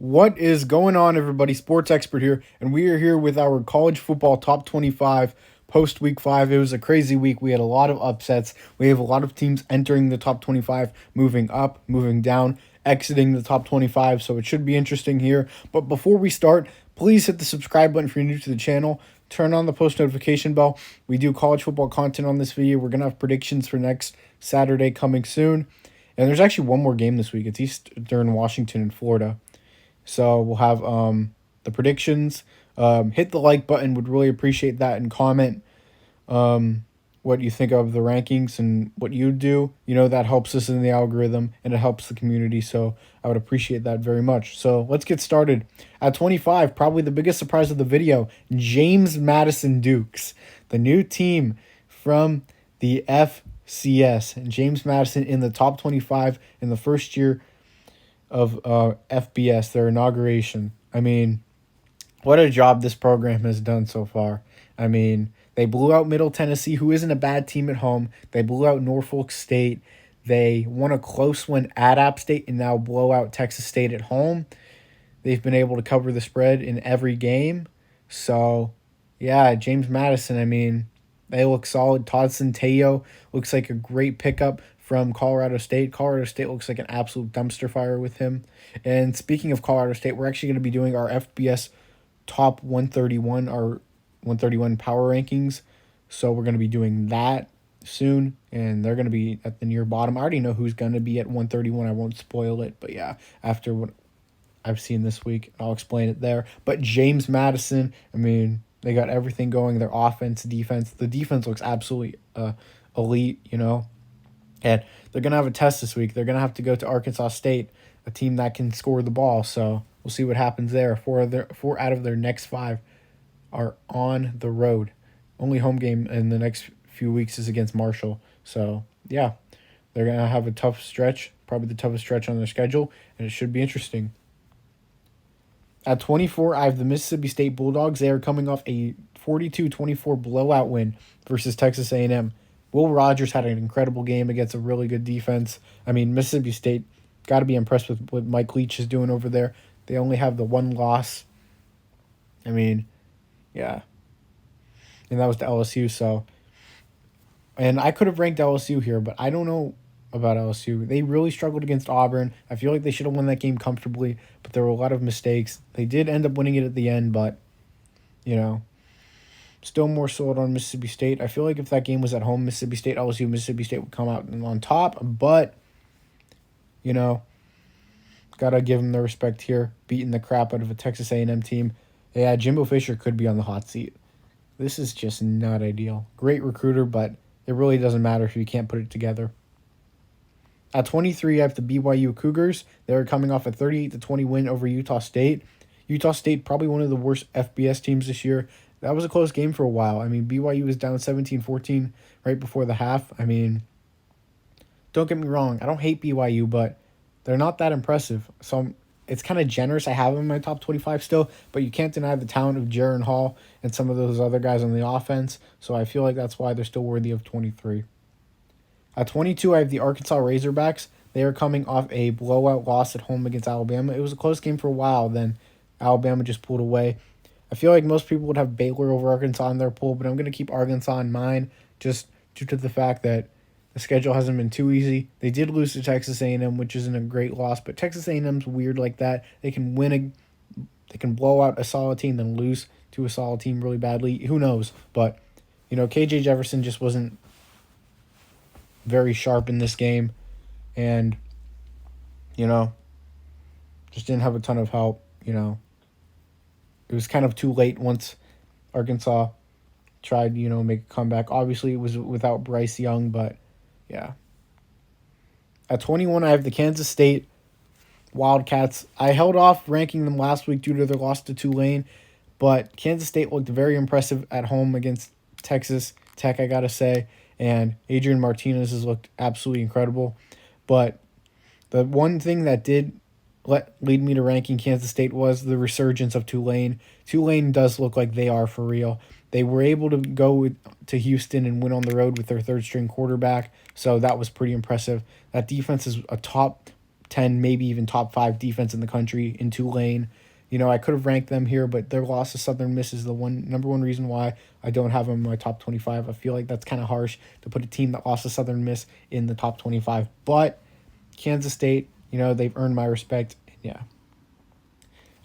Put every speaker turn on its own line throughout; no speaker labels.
What is going on, everybody? Sports Expert here, and we are here with our college football top 25 post week 5. It was a crazy week. We had a lot of upsets. We have a lot of teams entering the top 25, moving up, moving down, exiting the top 25, so it should be interesting here. But before we start, please hit the subscribe button if you're new to the channel. Turn on the post notification bell. We do college football content on this video. We're going to have predictions for next Saturday coming soon. And there's actually one more game this week. It's Eastern Washington and Florida. So we'll have the predictions. Hit the like button. Would really appreciate that. And comment what you think of the rankings and what you do. You know, that helps us in the algorithm and it helps the community. So I would appreciate that very much. So let's get started. At 25, probably the biggest surprise of the video, James Madison Dukes, the new team from the FCS. And James Madison in the top 25 in the first year of FBS, their inauguration. I mean, what a job this program has done so far. I mean, they blew out Middle Tennessee, who isn't a bad team at home. They blew out Norfolk State. They won a close one at App State and now blow out Texas State at home. They've been able to cover the spread in every game. So, yeah, James Madison, I mean, they look solid. Todd Centeio looks like a great pickup from Colorado State. Colorado State looks like an absolute dumpster fire with him. And speaking of Colorado State, we're actually going to be doing our FBS top 131, our 131 power rankings. So we're going to be doing that soon, and they're going to be at the near bottom. I already know who's going to be at 131. I won't spoil it, but yeah, after what I've seen this week, I'll explain it there. But James Madison, I mean, they got everything going, their offense, defense. The defense looks absolutely elite, you know. And they're going to have a test this week. They're going to have to go to Arkansas State, a team that can score the ball. So we'll see what happens there. Four out of their next 5 are on the road. Only home game in the next few weeks is against Marshall. So, yeah, they're going to have a tough stretch, probably the toughest stretch on their schedule, and it should be interesting. At 24, I have the Mississippi State Bulldogs. They are coming off a 42-24 blowout win versus Texas A&M. Will Rogers had an incredible game against a really good defense. I mean, Mississippi State, got to be impressed with what Mike Leach is doing over there. They only have the one loss. I mean, yeah. And that was to LSU, so. And I could have ranked LSU here, but I don't know about LSU. They really struggled against Auburn. I feel like they should have won that game comfortably, but there were a lot of mistakes. They did end up winning it at the end, but, you know. Still more sold on Mississippi State. I feel like if that game was at home, Mississippi State, LSU, Mississippi State would come out on top. But, you know, got to give them the respect here. Beating the crap out of a Texas A&M team. Yeah, Jimbo Fisher could be on the hot seat. This is just not ideal. Great recruiter, but it really doesn't matter if you can't put it together. At 23, I have the BYU Cougars. They're coming off a 38-20 win over Utah State. Utah State, probably one of the worst FBS teams this year. That was a close game for a while. I mean, BYU was down 17-14 right before the half. I mean, don't get me wrong. I don't hate BYU, but they're not that impressive. So it's kind of generous. I have them in my top 25 still, but you can't deny the talent of Jaron Hall and some of those other guys on the offense. So I feel like that's why they're still worthy of 23. At 22, I have the Arkansas Razorbacks. They are coming off a blowout loss at home against Alabama. It was a close game for a while. Then Alabama just pulled away. I feel like most people would have Baylor over Arkansas in their pool, but I'm going to keep Arkansas in mind just due to the fact that the schedule hasn't been too easy. They did lose to Texas A&M, which isn't a great loss, but Texas A&M's weird like that. They can they can blow out a solid team, then lose to a solid team really badly. Who knows? But, you know, KJ Jefferson just wasn't very sharp in this game, and, you know, just didn't have a ton of help, you know. It was kind of too late once Arkansas tried, you know, make a comeback. Obviously, it was without Bryce Young, but, yeah. At 21, I have the Kansas State Wildcats. I held off ranking them last week due to their loss to Tulane, but Kansas State looked very impressive at home against Texas Tech, I got to say, and Adrian Martinez has looked absolutely incredible. But the one thing that did lead me to ranking Kansas State was the resurgence of Tulane. Tulane does look like they are for real. They were able to go to Houston and win on the road with their third-string quarterback, so that was pretty impressive. That defense is a top 10, maybe even top 5 defense in the country in Tulane. I could have ranked them here, but their loss to Southern Miss is the number one reason why I don't have them in my top 25. I feel like that's kind of harsh to put a team that lost to Southern Miss in the top 25. But Kansas State, they've earned my respect. Yeah.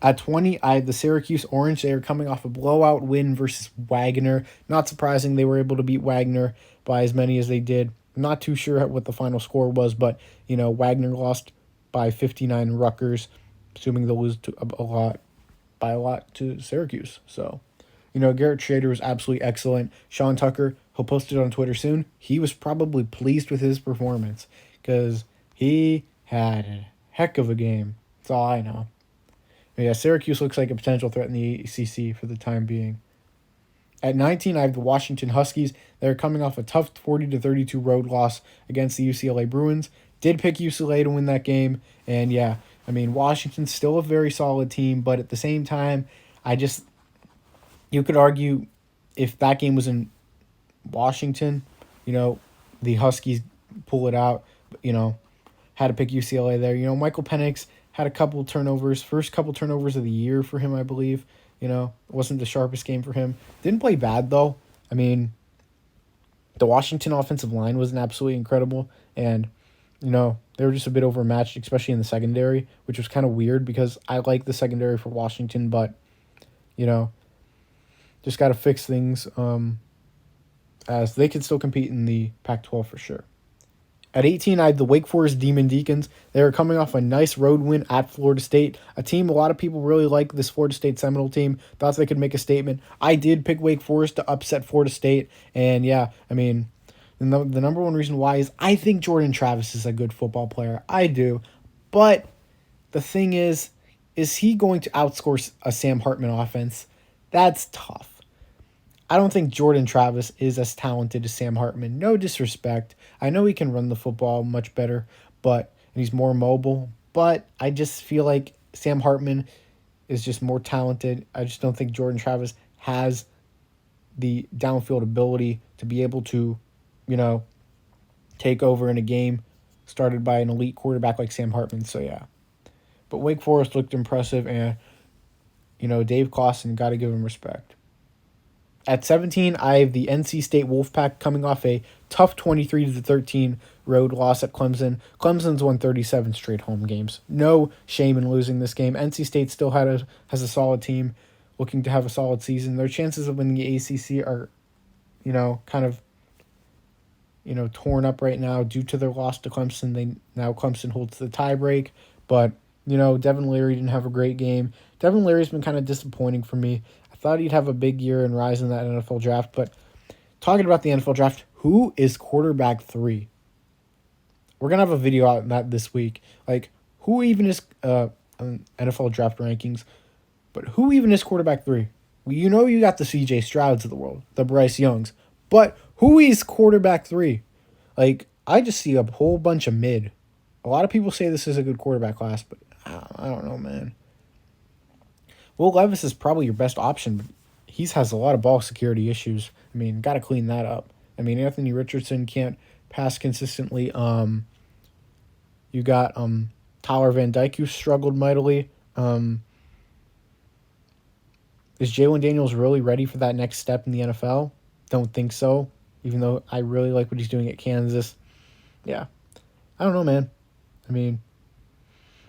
At 20, I had the Syracuse Orange. They are coming off a blowout win versus Wagner. Not surprising they were able to beat Wagner by as many as they did. I'm not too sure what the final score was, but, Wagner lost by 59 Rutgers, assuming they'll lose by a lot to Syracuse. So, Garrett Shader was absolutely excellent. Sean Tucker, he'll post it on Twitter soon. He was probably pleased with his performance because he had a heck of a game. That's all I know. But yeah, Syracuse looks like a potential threat in the ACC for the time being. At 19, I have the Washington Huskies. They're coming off a tough 40-32 road loss against the UCLA Bruins. Did pick UCLA to win that game. And yeah, Washington's still a very solid team, but at the same time, you could argue if that game was in Washington, the Huskies pull it out, had to pick UCLA there. Michael Penix had a couple turnovers, first couple turnovers of the year for him, I believe. It wasn't the sharpest game for him. Didn't play bad, though. The Washington offensive line wasn't absolutely incredible, and, they were just a bit overmatched, especially in the secondary, which was kind of weird because I like the secondary for Washington, but, just got to fix things as they can still compete in the Pac-12 for sure. At 18, I had the Wake Forest Demon Deacons. They were coming off a nice road win at Florida State, a team a lot of people really like this Florida State Seminole team, thought they could make a statement. I did pick Wake Forest to upset Florida State, and yeah, the number one reason why is I think Jordan Travis is a good football player. I do, but the thing is he going to outscore a Sam Hartman offense? That's tough. I don't think Jordan Travis is as talented as Sam Hartman. No disrespect. I know he can run the football much better, and he's more mobile. But I just feel like Sam Hartman is just more talented. I just don't think Jordan Travis has the downfield ability to be able to, take over in a game started by an elite quarterback like Sam Hartman. So, yeah. But Wake Forest looked impressive, and, Dave Clawson, got to give him respect. At 17, I have the NC State Wolfpack coming off a tough 23-13 road loss at Clemson. Clemson's won 37 straight home games. No shame in losing this game. NC State still has a solid team looking to have a solid season. Their chances of winning the ACC are, kind of, torn up right now due to their loss to Clemson. Clemson holds the tiebreak, but, Devin Leary didn't have a great game. Devin Leary's been kind of disappointing for me. Thought he'd have a big year and rise in that NFL draft, but talking about the NFL draft, who is quarterback 3? We're going to have a video out on that this week. Who even is NFL draft rankings, but who even is quarterback 3? You got the CJ Strouds of the world, the Bryce Youngs, but who is quarterback 3? I just see a whole bunch of mid. A lot of people say this is a good quarterback class, but I don't know, man. Will Levis is probably your best option, but he has a lot of ball security issues. Got to clean that up. Anthony Richardson can't pass consistently. You got Tyler Van Dyke, who struggled mightily. Is Jalen Daniels really ready for that next step in the NFL? Don't think so, even though I really like what he's doing at Kansas. Yeah. I don't know, man.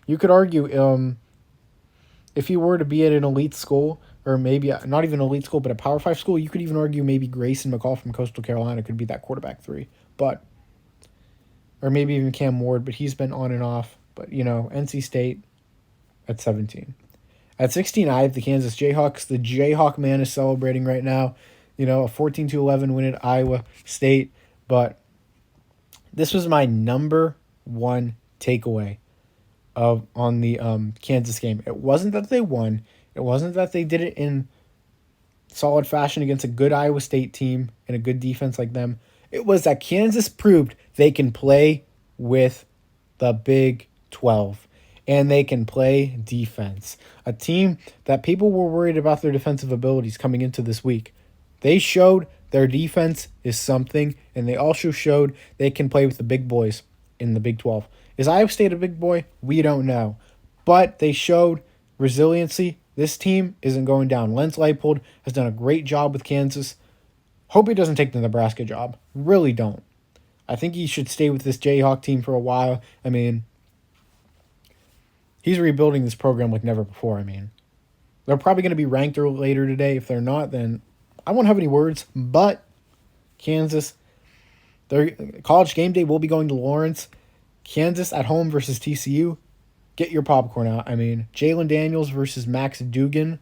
You could argue if he were to be at an elite school, or maybe not even an elite school, but a Power 5 school, you could even argue maybe Grayson McCall from Coastal Carolina could be that quarterback 3. Or maybe even Cam Ward, but he's been on and off. But, NC State at 17. At 16, I have the Kansas Jayhawks. The Jayhawk man is celebrating right now. A 14-11 win at Iowa State. But this was my number one takeaway on the Kansas game. It wasn't that they won. It wasn't that they did it in solid fashion against a good Iowa State team and a good defense like them. It was that Kansas proved they can play with the Big 12 and they can play defense. A team that people were worried about their defensive abilities coming into this week. They showed their defense is something, and they also showed they can play with the big boys in the Big 12. Is Iowa State a big boy? We don't know. But they showed resiliency. This team isn't going down. Lance Leipold has done a great job with Kansas. Hope he doesn't take the Nebraska job. Really don't. I think he should stay with this Jayhawk team for a while. I mean, he's rebuilding this program like never before. I mean, they're probably going to be ranked later today. If they're not, then I won't have any words. But Kansas, their College game day will be going to Lawrence. Kansas at home versus TCU. Get your popcorn out. I mean, Jalen Daniels versus Max Duggan.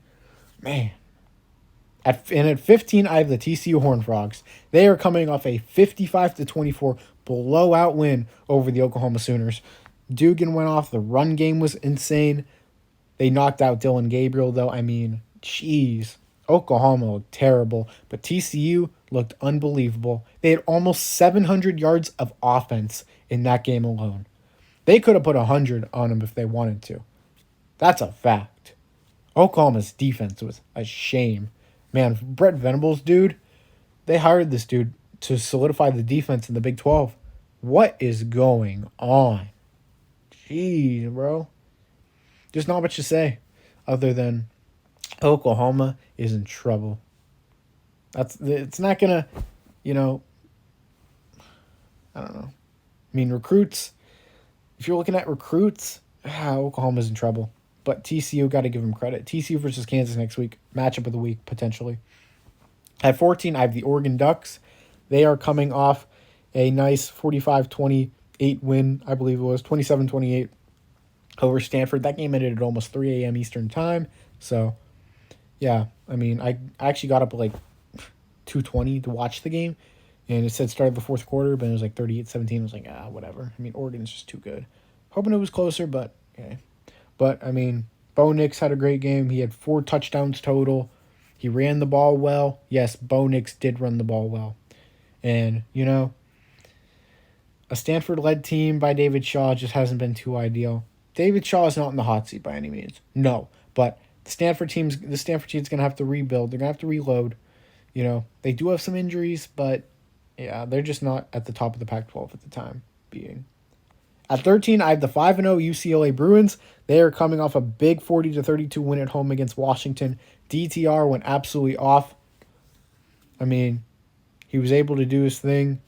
Man. At 15, I have the TCU Horned Frogs. They are coming off a 55-24 blowout win over the Oklahoma Sooners. Duggan went off. The run game was insane. They knocked out Dylan Gabriel, though. I mean, jeez. Oklahoma looked terrible, but TCU looked unbelievable. They had almost 700 yards of offense in that game alone. They could have put 100 on them if they wanted to. That's a fact. Oklahoma's defense was a shame. Man, Brett Venables, dude, they hired this dude to solidify the defense in the Big 12. What is going on? Jeez, bro. There's not much to say other than Oklahoma is in trouble. It's not going to, I don't know. I mean, recruits, if you're looking at recruits, Oklahoma's in trouble. But TCU, got to give them credit. TCU versus Kansas next week. Matchup of the week, potentially. At 14, I have the Oregon Ducks. They are coming off a nice 45-28 win, I believe it was, 27-28 over Stanford. That game ended at almost 3 a.m. Eastern time. So, yeah, I mean, I actually got up at like 2:20 to watch the game. And it said started the fourth quarter, but it was like 38-17. I was like, whatever. I mean, Oregon's just too good. Hoping it was closer, but okay. But, I mean, Bo Nix had a great game. He had 4 touchdowns total. He ran the ball well. Yes, Bo Nix did run the ball well. And, a Stanford-led team by David Shaw just hasn't been too ideal. David Shaw is not in the hot seat by any means. No. But the Stanford team's going to have to rebuild. They're going to have to reload. They do have some injuries, but, yeah, they're just not at the top of the Pac-12 at the time being. At 13, I have the 5-0 UCLA Bruins. They are coming off a big 40-32 win at home against Washington. DTR went absolutely off. I mean, he was able to do his thing.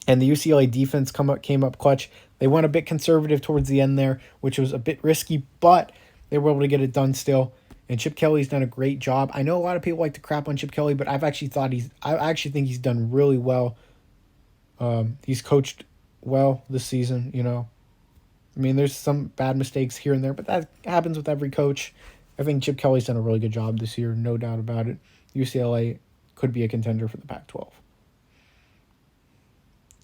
And the UCLA defense came up clutch. They went a bit conservative towards the end there, which was a bit risky, but they were able to get it done still. And Chip Kelly's done a great job. I know a lot of people like to crap on Chip Kelly, but I actually think he's done really well. He's coached well this season, I mean, there's some bad mistakes here and there, but that happens with every coach. I think Chip Kelly's done a really good job this year, no doubt about it. UCLA could be a contender for the Pac-12.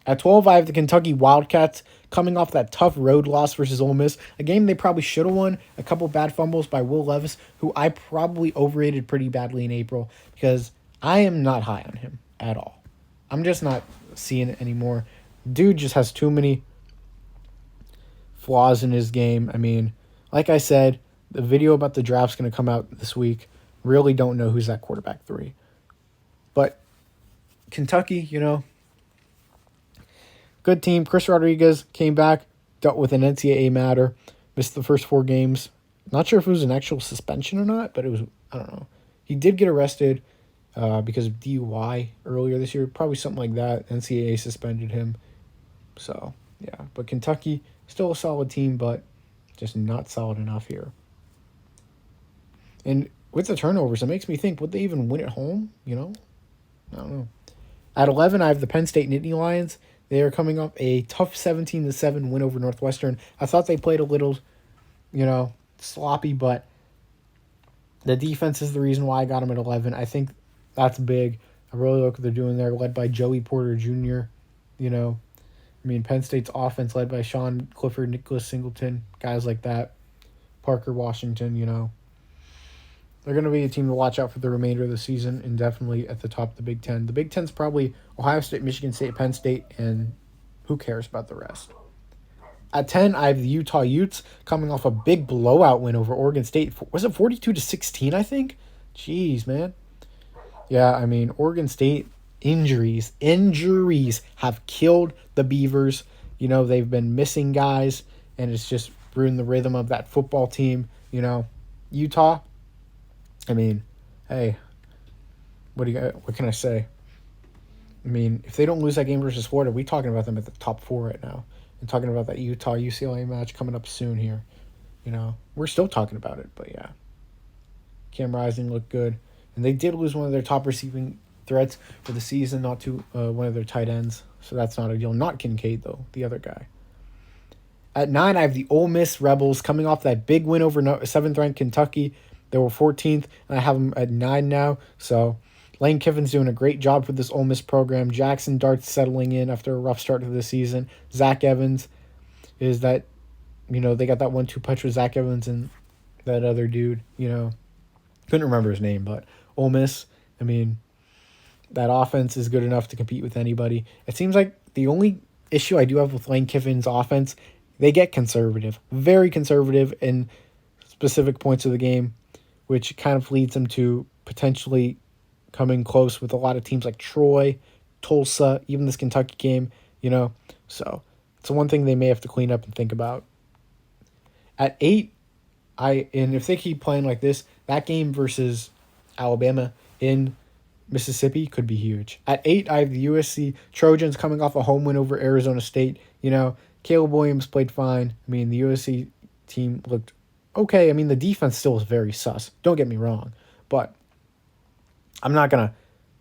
At 12, I have the Kentucky Wildcats coming off that tough road loss versus Ole Miss, a game they probably should have won. A couple bad fumbles by Will Levis, who I probably overrated pretty badly in April because I am not high on him at all. I'm just not seeing it anymore. Dude just has too many flaws in his game. I mean, like I said, the video about the draft's going to come out this week. Really don't know who's that quarterback 3. But Kentucky, good team. Chris Rodriguez came back, dealt with an NCAA matter, missed the first 4 games. Not sure if it was an actual suspension or not, but it was, I don't know. He did get arrested because of DUI earlier this year. Probably something like that. NCAA suspended him. So, yeah. But Kentucky, still a solid team, but just not solid enough here. And with the turnovers, it makes me think, would they even win at home? I don't know. At 11, I have the Penn State Nittany Lions. They are coming up a tough 17-7 win over Northwestern. I thought they played a little, sloppy, but the defense is the reason why I got them at 11. I think that's big. I really like what they're doing there, led by Joey Porter Jr., Penn State's offense led by Sean Clifford, Nicholas Singleton, guys like that. Parker Washington, They're going to be a team to watch out for the remainder of the season and definitely at the top of the Big Ten. The Big Ten's probably Ohio State, Michigan State, Penn State, and who cares about the rest? At 10, I have the Utah Utes coming off a big blowout win over Oregon State. Was it 42-16, I think? Jeez, man. Yeah, I mean, Oregon State injuries have killed the Beavers. They've been missing guys, and it's just ruined the rhythm of that football team. Utah, I mean, hey, what can I say? I mean, if they don't lose that game versus Florida, we're talking about them at the top 4 right now. And talking about that Utah UCLA match coming up soon here. We're still talking about it, but yeah. Cam Rising looked good. And they did lose one of their top receiving threats for the season, not to one of their tight ends. So that's not a deal. Not Kincaid, though, the other guy. At 9, I have the Ole Miss Rebels coming off that big win over 7th-ranked Kentucky. They were 14th, and I have them at 9 now. So Lane Kiffin's doing a great job with this Ole Miss program. Jackson Dart's settling in after a rough start to the season. Zach Evans is that, they got that 1-2 punch with Zach Evans and that other dude, Couldn't remember his name, but Ole Miss, I mean, that offense is good enough to compete with anybody. It seems like the only issue I do have with Lane Kiffin's offense, they get conservative, very conservative in specific points of the game, which kind of leads them to potentially coming close with a lot of teams like Troy, Tulsa, even this Kentucky game, So it's one thing they may have to clean up and think about. At 8, and if they keep playing like this, that game versus Alabama in Mississippi could be huge. At 8, I have the USC Trojans coming off a home win over Arizona State. Caleb Williams played fine. I mean, the USC team looked okay. I mean, the defense still is very sus. Don't get me wrong. But I'm not going to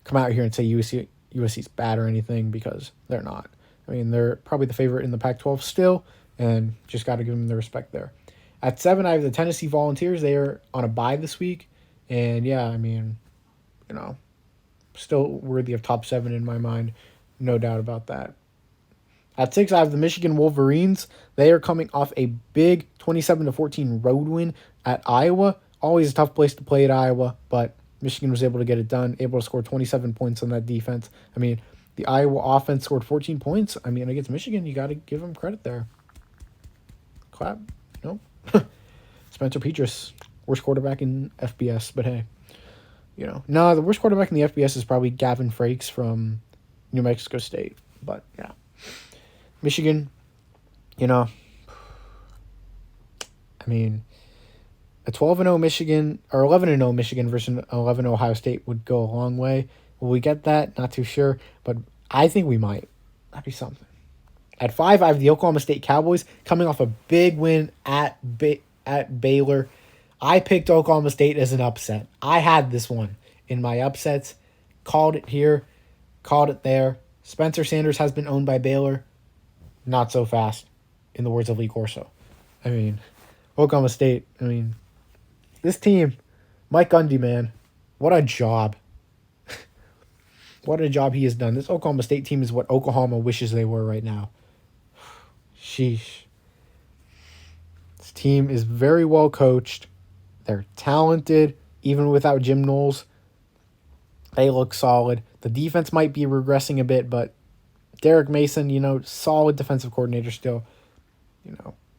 come out here and say USC's bad or anything because they're not. I mean, they're probably the favorite in the Pac-12 still, and just got to give them the respect there. At 7, I have the Tennessee Volunteers. They are on a bye this week. And, yeah, I mean, still worthy of top 7 in my mind. No doubt about that. At 6, I have the Michigan Wolverines. They are coming off a big 27-14 road win at Iowa. Always a tough place to play at Iowa, but Michigan was able to get it done, able to score 27 points on that defense. I mean, the Iowa offense scored 14 points. I mean, against Michigan, you got to give them credit there. Clap. No. Spencer Petras, worst quarterback in FBS, but hey, no, the worst quarterback in the FBS is probably Gavin Frakes from New Mexico State, but yeah. Michigan, I mean, a 12-0 Michigan or 11-0 Michigan versus 11 Ohio State would go a long way. Will we get that? Not too sure, but I think we might. That'd be something. At 5, I have the Oklahoma State Cowboys coming off a big win at Baylor. I picked Oklahoma State as an upset. I had this one in my upsets. Called it here. Called it there. Spencer Sanders has been owned by Baylor. Not so fast, in the words of Lee Corso. I mean, Oklahoma State, this team, Mike Gundy, man, what a job. What a job he has done. This Oklahoma State team is what Oklahoma wishes they were right now. Sheesh. This team is very well coached. They're talented, even without Jim Knowles. They look solid. The defense might be regressing a bit, but Derek Mason, solid defensive coordinator still.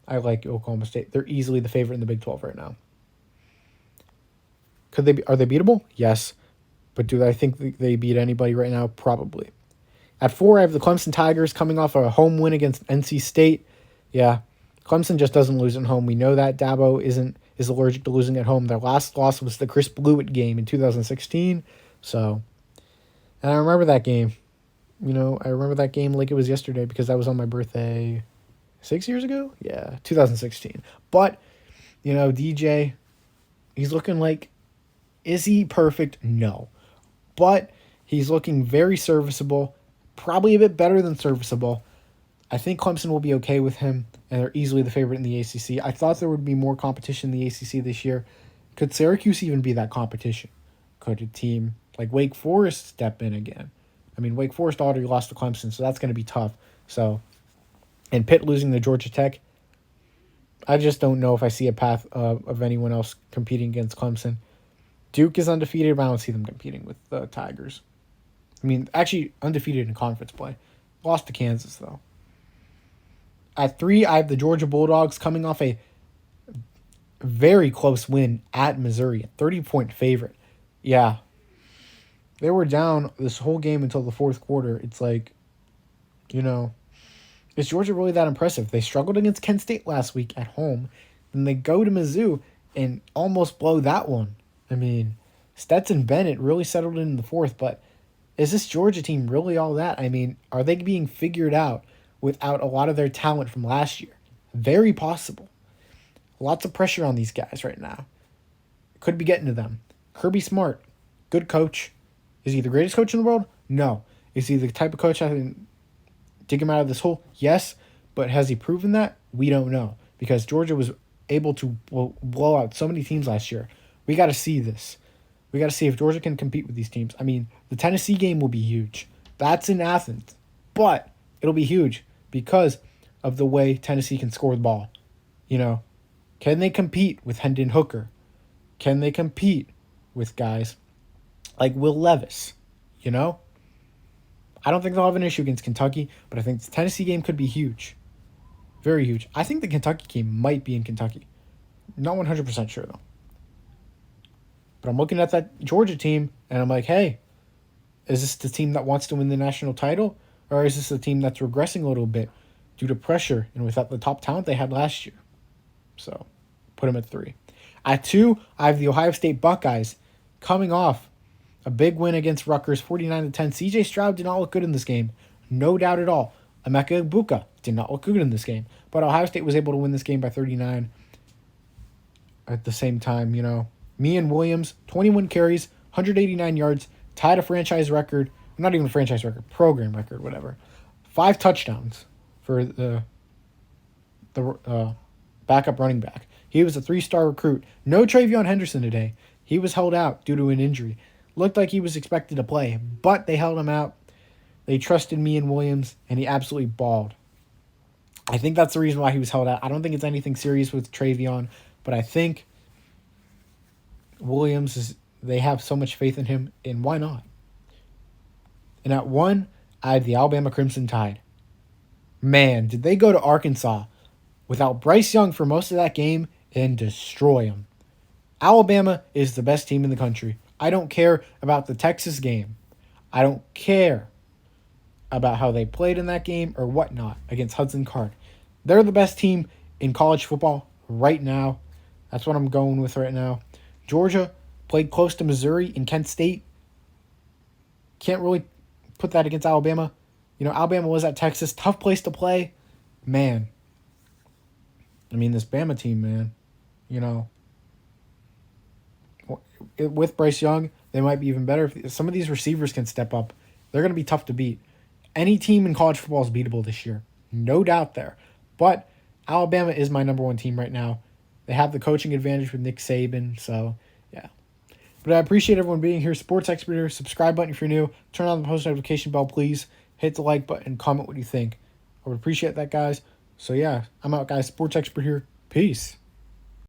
I like Oklahoma State. They're easily the favorite in the Big 12 right now. Are they beatable? Yes. But do I think they beat anybody right now? Probably. At 4, I have the Clemson Tigers coming off a home win against NC State. Yeah, Clemson just doesn't lose at home. We know that. Dabo is allergic to losing at home. Their last loss was the Chris Blewett game in 2016. So, and I remember that game. I remember that game like it was yesterday because that was on my birthday 6 years ago? Yeah, 2016. But, DJ, he's looking like, is he perfect? No. But he's looking very serviceable, probably a bit better than serviceable. I think Clemson will be okay with him, and they're easily the favorite in the ACC. I thought there would be more competition in the ACC this year. Could Syracuse even be that competition? Could a team like Wake Forest step in again? I mean, Wake Forest already lost to Clemson, so that's going to be tough. So, and Pitt losing to Georgia Tech, I just don't know if I see a path of anyone else competing against Clemson. Duke is undefeated, but I don't see them competing with the Tigers. I mean, actually undefeated in conference play. Lost to Kansas, though. At 3, I have the Georgia Bulldogs coming off a very close win at Missouri, a 30-point favorite. Yeah. They were down this whole game until the fourth quarter. It's like, it Is Georgia really that impressive? They struggled against Kent State last week at home. Then they go to Mizzou and almost blow that one. I mean, Stetson Bennett really settled in the fourth, but is this Georgia team really all that? I mean, are they being figured out without a lot of their talent from last year? Very possible. Lots of pressure on these guys right now. Could be getting to them. Kirby Smart, good coach. Is he the greatest coach in the world? No. Is he the type of coach that can dig him out of this hole? Yes. But has he proven that? We don't know. Because Georgia was able to blow out so many teams last year. We got to see this. We got to see if Georgia can compete with these teams. I mean, the Tennessee game will be huge. That's in Athens. But it'll be huge because of the way Tennessee can score the ball. You know, can they compete with Hendon Hooker? Can they compete with guys like Will Levis? You know? I don't think they'll have an issue against Kentucky, but I think the Tennessee game could be huge. Very huge. I think the Kentucky game might be in Kentucky. Not 100% sure, though. But I'm looking at that Georgia team, and I'm like, hey, is this the team that wants to win the national title? Or is this a team that's regressing a little bit due to pressure and without the top talent they had last year? So, put them at 3. At 2, I have the Ohio State Buckeyes coming off a big win against Rutgers, 49-10. CJ Stroud did not look good in this game. No doubt at all. Emeka Egbuka did not look good in this game. But Ohio State was able to win this game by 39. At the same time, you know, Mian Williams, 21 carries, 189 yards, tied a franchise record. Not even a franchise record, program record, whatever. 5 touchdowns for the backup running back. He was a 3-star recruit. No Travion Henderson today. He was held out due to an injury. Looked like he was expected to play, but they held him out. They trusted Mian Williams, and he absolutely balled. I think that's the reason why he was held out. I don't think it's anything serious with Travion, but I think Williams they have so much faith in him, and why not? And at 1, I had the Alabama Crimson Tide. Man, did they go to Arkansas without Bryce Young for most of that game and destroy them. Alabama is the best team in the country. I don't care about the Texas game. I don't care about how they played in that game or whatnot against Hudson Card. They're the best team in college football right now. That's what I'm going with right now. Georgia played close to Missouri and Kent State. Can't really put that against Alabama. You know, Alabama was at Texas. Tough place to play. Man. I mean, this Bama team, man. You know, with Bryce Young, they might be even better. If some of these receivers can step up, they're going to be tough to beat. Any team in college football is beatable this year. No doubt there. But Alabama is my number 1 team right now. They have the coaching advantage with Nick Saban, so yeah. But I appreciate everyone being here. Sports Expert here. Subscribe button if you're new. Turn on the post notification bell, please. Hit the like button. Comment what you think. I would appreciate that, guys. So yeah, I'm out, guys. Sports Expert here. Peace.